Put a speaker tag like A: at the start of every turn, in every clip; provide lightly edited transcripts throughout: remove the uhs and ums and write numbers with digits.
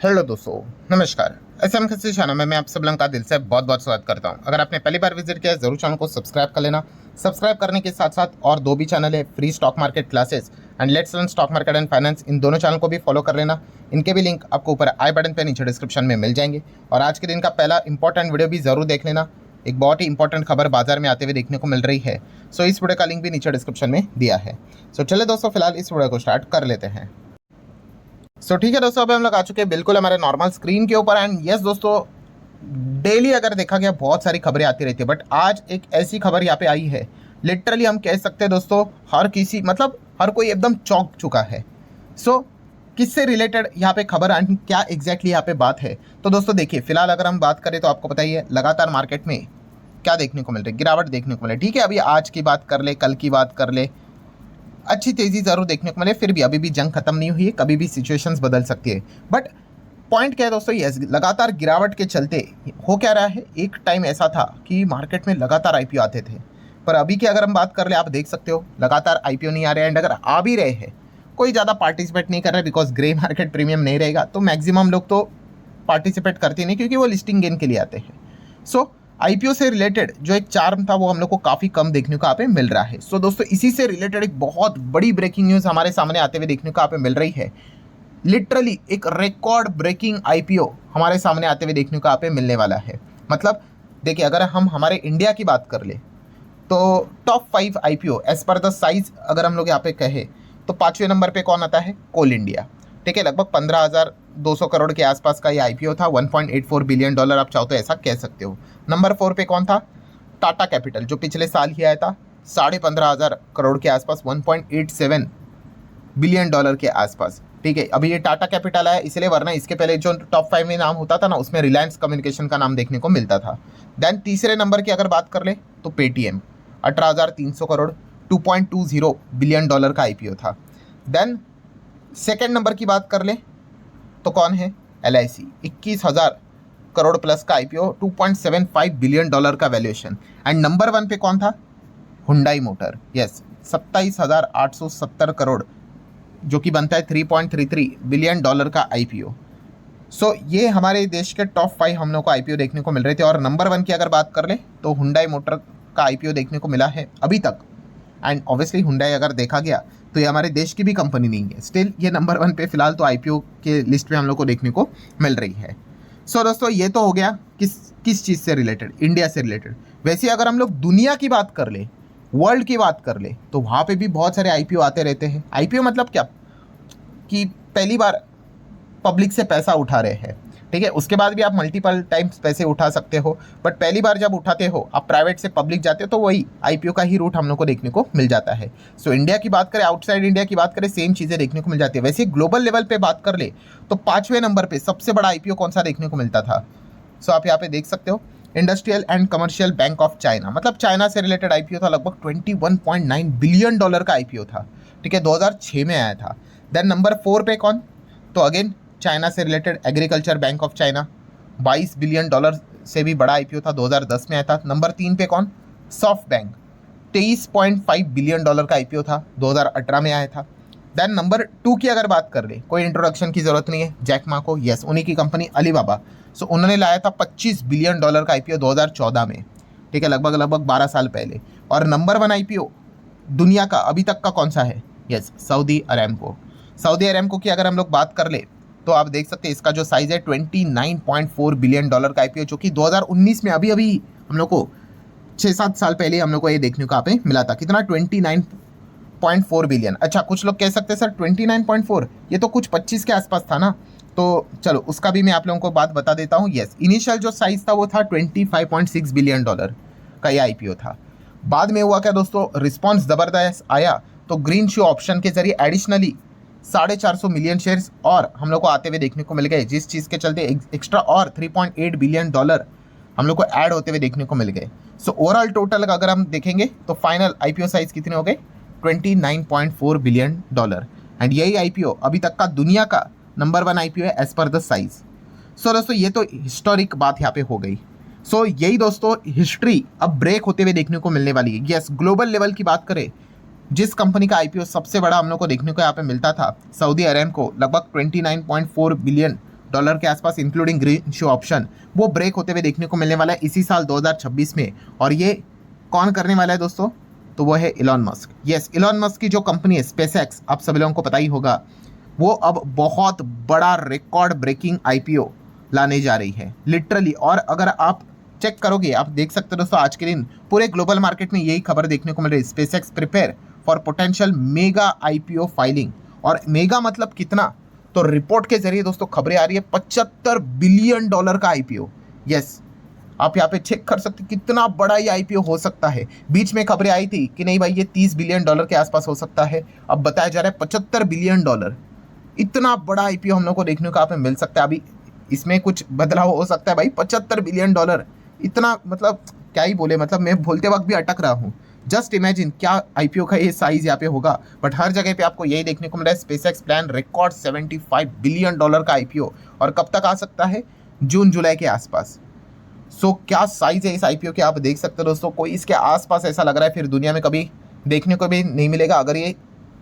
A: Hello दोस्तों, नमस्कार। SM खसी चैनल में मैं आप सब लोगों का दिल से बहुत बहुत स्वागत करता हूं। अगर आपने पहली बार विजिट किया है जरूर चैनल को सब्सक्राइब कर लेना। सब्सक्राइब करने के साथ साथ और दो भी चैनल है, free stock market classes and let's learn stock market and finance. इन दोनों चैनल को भी फॉलो कर लेना। इनके भी लिंक आपको ऊपर आई बटन पर नीचे डिस्क्रिप्शन में मिल जाएंगे। और आज के दिन का पहला इंपॉर्टेंट वीडियो भी जरूर देख लेना। एक बहुत ही इंपॉर्टेंट खबर बाजार में आते हुए देखने को मिल रही है। सो इस वीडियो का लिंक भी नीचे डिस्क्रिप्शन में दिया है। सो चले दोस्तों, फिलहाल इस वीडियो को स्टार्ट कर लेते हैं। ठीक है दोस्तों, अभी हम लोग आ चुके हैं बिल्कुल हमारे नॉर्मल स्क्रीन के ऊपर। एंड यस दोस्तों, डेली अगर देखा गया बहुत सारी खबरें आती रहती है, बट आज एक ऐसी खबर यहाँ पे आई है, लिटरली हम कह सकते हैं दोस्तों हर किसी हर कोई एकदम चौंक चुका है। किससे रिलेटेड यहाँ पे खबर एंड क्या एग्जैक्टली यहाँ पे बात है। तो दोस्तों देखिए, फिलहाल अगर हम बात करें तो आपको पता ही है लगातार मार्केट में क्या देखने को मिल रही है, गिरावट देखने को मिल रही है। ठीक है, अभी आज की बात कर ले, कल की बात कर ले, अच्छी तेजी जरूर देखने को मिले, फिर भी अभी भी जंग खत्म नहीं हुई है, कभी भी सिचुएशंस बदल सकती है। बट पॉइंट क्या है दोस्तों, ये लगातार गिरावट के चलते हो क्या रहा है, एक टाइम ऐसा था कि मार्केट में लगातार आईपीओ आते थे, पर अभी की अगर हम बात कर ले, आप देख सकते हो लगातार आईपीओ नहीं आ रहे हैं। एंड अगर आ भी रहे हैं, कोई ज़्यादा पार्टिसिपेट नहीं कर रहे, बिकॉज ग्रे मार्केट प्रीमियम नहीं रहेगा, तो मैक्सिमम लोग तो पार्टिसिपेट करते नहीं, क्योंकि वो लिस्टिंग गेन के लिए आते हैं। आईपीओ से रिलेटेड जो एक चार्म था वो हम लोग को काफ़ी कम देखने को यहाँ पे मिल रहा है। दोस्तों इसी से रिलेटेड एक बहुत बड़ी ब्रेकिंग न्यूज़ हमारे सामने आते हुए देखने को यहाँ पे मिल रही है। लिटरली एक रिकॉर्ड ब्रेकिंग आईपीओ हमारे सामने आते हुए देखने को यहाँ पे मिलने वाला है। मतलब देखिए, अगर हम हमारे इंडिया की बात कर ले तो top 5 IPO as per the size अगर हम लोग यहाँ पे कहे तो 5वें नंबर पे कौन आता है, कोल इंडिया। ठीक है, लगभग 15,200 करोड़ के आसपास का ये आईपीओ था, $1.84 बिलियन आप चाहो तो ऐसा कह सकते हो। नंबर 4 पे कौन था, टाटा कैपिटल, जो पिछले साल ही आया था 15,500 करोड़ के आसपास, $1.87 बिलियन के आसपास। ठीक है, अभी ये टाटा कैपिटल आया इसलिए, वरना इसके पहले जो टॉप 5 में नाम होता था ना, उसमें रिलायंस कम्युनिकेशन का नाम देखने को मिलता था। देन तीसरे नंबर की अगर बात कर ले तो पेटीएम, 18,300 करोड़, $2.20 बिलियन का आईपीओ था। देन सेकेंड नंबर की बात कर ले तो कौन है, एलआईसी, 21,000 करोड़ प्लस का आईपीओ, $2.75 बिलियन का वैल्यूएशन। एंड नंबर 1 पे कौन था, हुंडई मोटर, यस, 27,870 करोड़, जो कि बनता है $3.33 बिलियन का आईपीओ। ये हमारे देश के टॉप 5 हम लोग को आईपीओ देखने को मिल रहे थे। और नंबर 1 की अगर बात कर ले तो हुंडई मोटर का आईपीओ देखने को मिला है अभी तक। एंड ऑब्वियसली हुंडई अगर देखा गया तो ये हमारे देश की भी कंपनी नहीं है, स्टिल ये नंबर 1 पे फिलहाल तो आईपीओ के लिस्ट में हम लोग को देखने को मिल रही है। दोस्तों ये तो हो गया किस चीज़ से रिलेटेड, इंडिया से रिलेटेड। वैसे अगर हम लोग दुनिया की बात कर ले, वर्ल्ड की बात कर ले, तो वहाँ पे भी बहुत सारे आईपीओ आते रहते हैं। आईपीओ मतलब क्या, कि पहली बार पब्लिक से पैसा उठा रहे हैं। ठीक है, उसके बाद भी आप मल्टीपल टाइम्स पैसे उठा सकते हो, बट पहली बार जब उठाते हो, आप प्राइवेट से पब्लिक जाते हो, तो वही आईपीओ का ही रूट हम लोग को देखने को मिल जाता है। इंडिया की बात करें, आउटसाइड इंडिया की बात करें, सेम चीज़ें देखने को मिल जाती है। वैसे ग्लोबल लेवल पे बात कर ले तो 5वें नंबर पे सबसे बड़ा आईपीओ कौन सा देखने को मिलता था। आप यहाँ पे देख सकते हो, industrial and commercial bank of China, मतलब चाइना से रिलेटेड आईपीओ था, लगभग $21.9 बिलियन का आईपीओ था। ठीक है, 2006 में आया था। देन नंबर 4 पे कौन, तो अगेन चाइना से related agriculture bank of China, $22 billion से भी बड़ा आईपीओ था, 2010 में आया था। नंबर 3 पे कौन, सॉफ्ट बैंक, $23.5 बिलियन का आईपीओ था, 2018 में आया था। देन नंबर 2 की अगर बात कर ले, कोई इंट्रोडक्शन की जरूरत नहीं है, जैक मा को, यस, उन्हीं की कंपनी अलीबाबा। उन्होंने लाया था $25 बिलियन का आईपीओ 2014 में। ठीक है, लगभग 12 साल पहले। और नंबर 1 आईपीओ दुनिया का अभी तक का कौन सा है, यस, सऊदी अरेमको। सऊदी अरेमको की अगर हम लोग बात कर ले तो आप देख सकते हैं इसका जो साइज है $29.4 बिलियन का आईपीओ, जो कि 2019 में अभी हम लोग को 6-7 साल पहले हम लोग को ये देखने को यहाँ पे मिला था। कितना, 29.4 बिलियन। अच्छा, कुछ लोग कह सकते हैं सर 29.4, ये तो कुछ 25 के आसपास था ना। तो चलो उसका भी मैं आप लोगों को बात बता देता हूँ। यस, इनिशियल जो साइज था वो था $25.6 बिलियन का ये आईपीओ था। बाद में हुआ क्या दोस्तों, रिस्पॉन्स ज़बरदस्त आया, तो ग्रीन शू ऑप्शन के जरिए एडिशनली 450 मिलियन शेयर्स और हम लोग को आते हुए देखने को मिल गए, जिस चीज़ के चलते एक्स्ट्रा और $3.8 बिलियन हम लोग को ऐड होते हुए देखने को मिल गए। ओवरऑल टोटल अगर हम देखेंगे तो फाइनल आईपीओ साइज कितने हो गए, $29.4 बिलियन। एंड यही आईपीओ अभी तक का दुनिया का नंबर 1 आईपीओ है एज पर द साइज। दोस्तों ये तो हिस्टोरिक बात यहाँ पे हो गई। यही दोस्तों हिस्ट्री अब ब्रेक होते हुए देखने को मिलने वाली है। यस, ग्लोबल लेवल की बात करें जिस कंपनी का आईपीओ सबसे बड़ा हम लोग को देखने को यहाँ पे मिलता था, सऊदी अरेमको, लगभग $29.4 बिलियन डॉलर के आसपास इंक्लूडिंग ग्रीन शू ऑप्शन, वो ब्रेक होते हुए देखने को मिलने वाला है इसी साल 2026 में। और ये कौन करने वाला है दोस्तों? तो वो है Elon Musk. Yes, Elon Musk की जो कंपनी है स्पेसएक्स, आप सभी लोगों को पता ही होगा, वो अब बहुत बड़ा रिकॉर्ड ब्रेकिंग आईपीओ लाने जा रही है लिटरली। और अगर आप चेक करोगे, आप देख सकते हो दोस्तों, आज के दिन पूरे ग्लोबल मार्केट में यही खबर देखने को मिल रही है, SpaceX prepare for potential mega IPO filing. और मेगा मतलब कितना? तो रिपोर्ट के जरिए दोस्तों खबरें आ रही है 75 बिलियन डॉलर का आईपीओ। यस, आप यहाँ पे चेक कर सकते कितना बड़ा ये आईपीओ हो सकता है। बीच में खबरें आई थी कि नहीं भाई ये 30 बिलियन डॉलर के आसपास हो सकता है, अब बताया जा रहा है 75 बिलियन डॉलर। इतना बड़ा आईपीओ हम लोग को देखने को यहाँ पे मिल सकता है। अभी इसमें कुछ बदलाव हो सकता है भाई, 75 बिलियन डॉलर, इतना मतलब क्या ही बोले, मतलब मैं बोलते वक्त भी अटक रहा हूँ। जस्ट इमेजिन क्या आईपीओ का ये साइज यहाँ पे होगा। बट हर जगह पे आपको यही देखने को मिल रहा है, SpaceX plan record 75 billion dollar का आईपीओ। और कब तक आ सकता है? जून जुलाई के आसपास। सो क्या साइज है इस आईपीओ के, आप देख सकते हो दोस्तों। कोई इसके आसपास ऐसा लग रहा है फिर दुनिया में कभी देखने को भी नहीं मिलेगा, अगर ये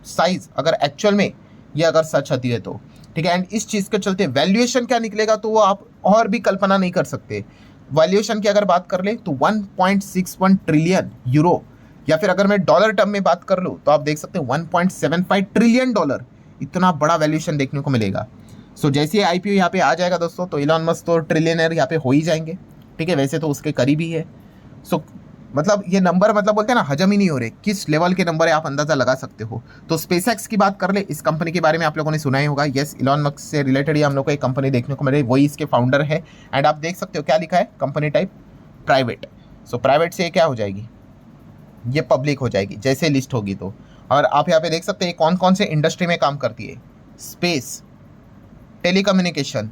A: साइज अगर एक्चुअल में ये अगर सच होती है तो। ठीक है, एंड इस चीज़ के चलते वैल्यूएशन क्या निकलेगा तो वो आप और भी कल्पना नहीं कर सकते। वैल्यूएशन की अगर बात कर ले तो 1.61 ट्रिलियन यूरो, या फिर अगर मैं डॉलर टर्म में बात कर लूँ तो आप देख सकते हैं 1.75 ट्रिलियन डॉलर। इतना बड़ा वैल्यूएशन देखने को मिलेगा। सो जैसे ही आईपीओ यहाँ पे आ जाएगा दोस्तों, तो इलॉन मस्क तो ट्रिलियनर यहाँ पे हो ही जाएंगे। ठीक है, वैसे तो उसके करीब ही है। सो मतलब ये नंबर मतलब बोलते हैं ना, हजम ही नहीं हो रहे, किस लेवल के नंबर है आप अंदाजा लगा सकते हो। तो स्पेसएक्स की बात कर ले, इस कंपनी के बारे में आप लोगों ने सुना ही होगा। यस, इलॉन मस्क से रिलेटेड ही हम लोग को एक कंपनी देखने को मिल रही है, वही इसके फाउंडर है। एंड आप देख सकते हो क्या लिखा है, company type private. So private से क्या हो जाएगी, ये पब्लिक हो जाएगी जैसे लिस्ट होगी तो। और आप यहाँ पे देख सकते हैं कौन कौन से इंडस्ट्री में काम करती है, स्पेस, टेलीकम्युनिकेशन,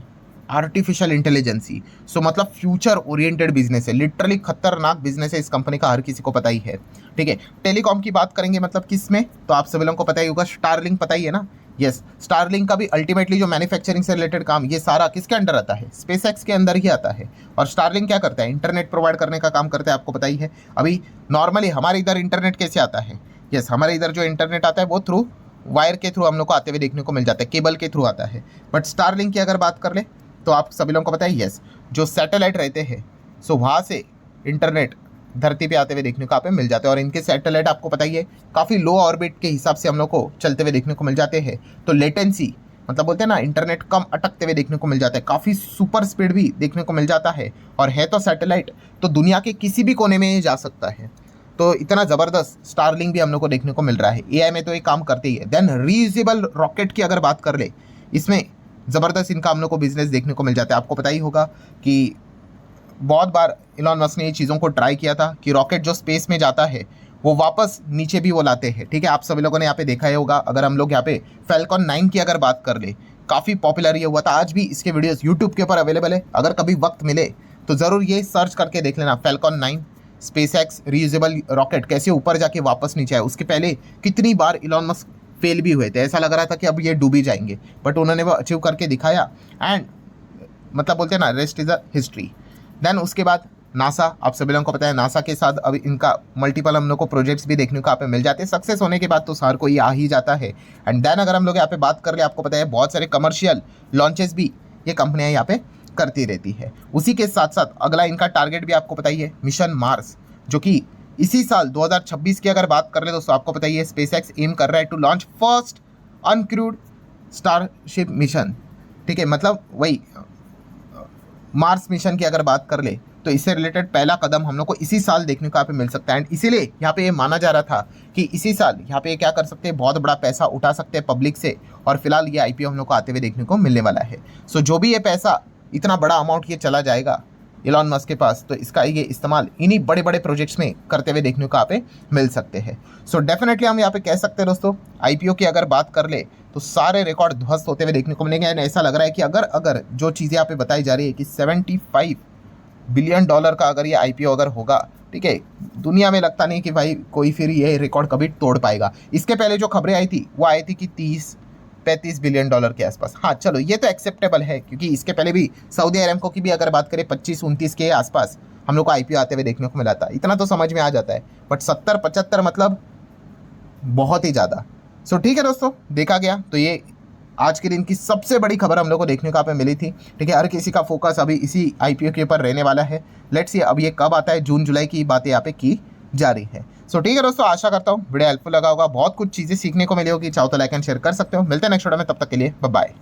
A: आर्टिफिशियल इंटेलिजेंसी। सो मतलब फ्यूचर ओरिएंटेड बिजनेस है, लिटरली खतरनाक बिजनेस है इस कंपनी का, हर किसी को पता ही है। ठीक है, टेलीकॉम की बात करेंगे मतलब किस में, तो आप सभी लोगों को पता ही होगा, स्टारलिंक पता ही है ना। यस, स्टारलिंक का भी अल्टीमेटली जो मैन्युफैक्चरिंग से रिलेटेड काम, ये सारा किसके अंडर आता है? स्पेसएक्स के अंदर ही आता है। और स्टारलिंक क्या करता है? इंटरनेट प्रोवाइड करने का काम करता है, आपको पता ही है। अभी नॉर्मली हमारे इधर इंटरनेट कैसे आता है? यस, हमारे इधर जो इंटरनेट आता है वो थ्रू वायर के थ्रू हम लोग को आते हुए देखने को मिल जाता है, केबल के थ्रू आता है। बट स्टारलिंक की अगर बात कर ले तो आप सभी लोगों को पता है, यस, जो सैटेलाइट रहते हैं, सो वहाँ से इंटरनेट धरती पे आते हुए देखने को आप मिल जाते हैं। और इनके सैटेलाइट आपको पता ही है काफ़ी लो ऑर्बिट के हिसाब से हम लोग को चलते हुए देखने को मिल जाते हैं। तो लेटेंसी मतलब बोलते हैं ना, इंटरनेट कम अटकते हुए देखने को मिल जाता है, काफ़ी सुपर स्पीड भी देखने को मिल जाता है। और है तो सैटेलाइट, तो दुनिया के किसी भी कोने में ये जा सकता है। तो इतना ज़बरदस्त स्टारलिंक भी हम लोग को देखने को मिल रहा है। एआई में तो ये काम करते ही है। देन रीयूजेबल रॉकेट की अगर बात कर ले, इसमें ज़बरदस्त इनका हम लोग को बिजनेस देखने को मिल जाता है। आपको पता ही होगा कि बहुत बार इलॉन मस्क ने ये चीज़ों को ट्राई किया था कि रॉकेट जो स्पेस में जाता है वो वापस नीचे भी वो लाते हैं। ठीक है, आप सभी लोगों ने यहाँ पे देखा ही होगा। अगर हम लोग यहाँ पे फैल्कॉन 9 की अगर बात कर ले, काफ़ी पॉपुलर ये हुआ था। आज भी इसके वीडियोस यूट्यूब के ऊपर अवेलेबल है, अगर कभी वक्त मिले तो ज़रूर ये सर्च करके देख लेना, फैल्कॉन 9 स्पेसएक्स रीयूजेबल रॉकेट कैसे ऊपर जाके वापस नीचे आए। उसके पहले कितनी बार इलॉन मस्क फेल भी हुए थे, ऐसा लग रहा था कि अब ये डूब ही जाएंगे, बट उन्होंने वो अचीव करके दिखाया। एंड मतलब बोलते हैं ना, rest is a history. Then उसके बाद नासा, आप सभी लोगों को पता है नासा के साथ अब इनका मल्टीपल हम लोग को प्रोजेक्ट्स भी देखने को यहाँ पे मिल जाते हैं। सक्सेस होने के बाद तो हर कोई आ ही जाता है। एंड देन अगर हम लोग यहाँ पे बात कर ले, आपको पता है बहुत सारे कमर्शियल लॉन्चेस भी ये कंपनियाँ यहाँ पे करती रहती है। उसी के साथ साथ अगला इनका टारगेट भी आपको पता ही है, मिशन मार्स, जो कि इसी साल 2026 की अगर बात कर ले दोस्तों, आपको पता ही है स्पेसएक्स एम कर रहा है to launch first uncrewed starship mission. ठीक है, मतलब वही मार्स मिशन की अगर बात कर ले तो इससे रिलेटेड पहला कदम हम लोग को इसी साल देखने को यहाँ पे मिल सकता है। एंड इसीलिए यहाँ पे ये माना जा रहा था कि इसी साल यहाँ पे क्या कर सकते हैं, बहुत बड़ा पैसा उठा सकते हैं पब्लिक से। और फिलहाल ये आईपीओ हम लोग को आते हुए देखने को मिलने वाला है। सो जो भी ये पैसा, इतना बड़ा अमाउंट ये चला जाएगा इलॉन मस्क के पास, तो इसका ये इस्तेमाल इन्हीं बड़े बड़े प्रोजेक्ट्स में करते हुए देखने को यहाँ पे मिल सकते हैं। सो डेफिनेटली हम यहाँ पे कह सकते हैं दोस्तों, आईपीओ की अगर बात कर ले तो सारे रिकॉर्ड ध्वस्त होते हुए देखने को मिलेंगे। एंड ऐसा लग रहा है कि अगर जो चीज़ें यहाँ पे बताई जा रही है कि 75 बिलियन डॉलर का अगर ये आईपीओ अगर होगा, ठीक है, दुनिया में लगता नहीं कि भाई कोई फिर ये रिकॉर्ड कभी तोड़ पाएगा। इसके पहले जो खबरें आई थी वो आई थी कि 30-35 बिलियन डॉलर के आसपास। हाँ चलो, ये तो एक्सेप्टेबल है, क्योंकि इसके पहले भी सऊदी अरेमको की भी अगर बात करें 25-29 के आसपास हम लोग को आईपीओ आते हुए देखने को मिला था। इतना तो समझ में आ जाता है, बट 70-75 मतलब बहुत ही ज़्यादा। सो ठीक है दोस्तों, देखा गया तो ये आज के दिन की सबसे बड़ी खबर हम लोग को देखने को यहाँ पे मिली थी। ठीक है, हर किसी का फोकस अभी इसी आईपीओ के ऊपर रहने वाला है। लेट्स सी अब ये कब आता है, जून जुलाई की बातें यहाँ पे की जा रही है। सो ठीक है दोस्तों, आशा करता हूँ वीडियो हेल्पफुल लगा होगा, बहुत कुछ चीज़ें सीखने को मिली होगी। चाहो तो लाइक एंड शेयर कर सकते हो। मिलते हैं नेक्स्ट वीडियो में, तब तक के लिए बाय बाय।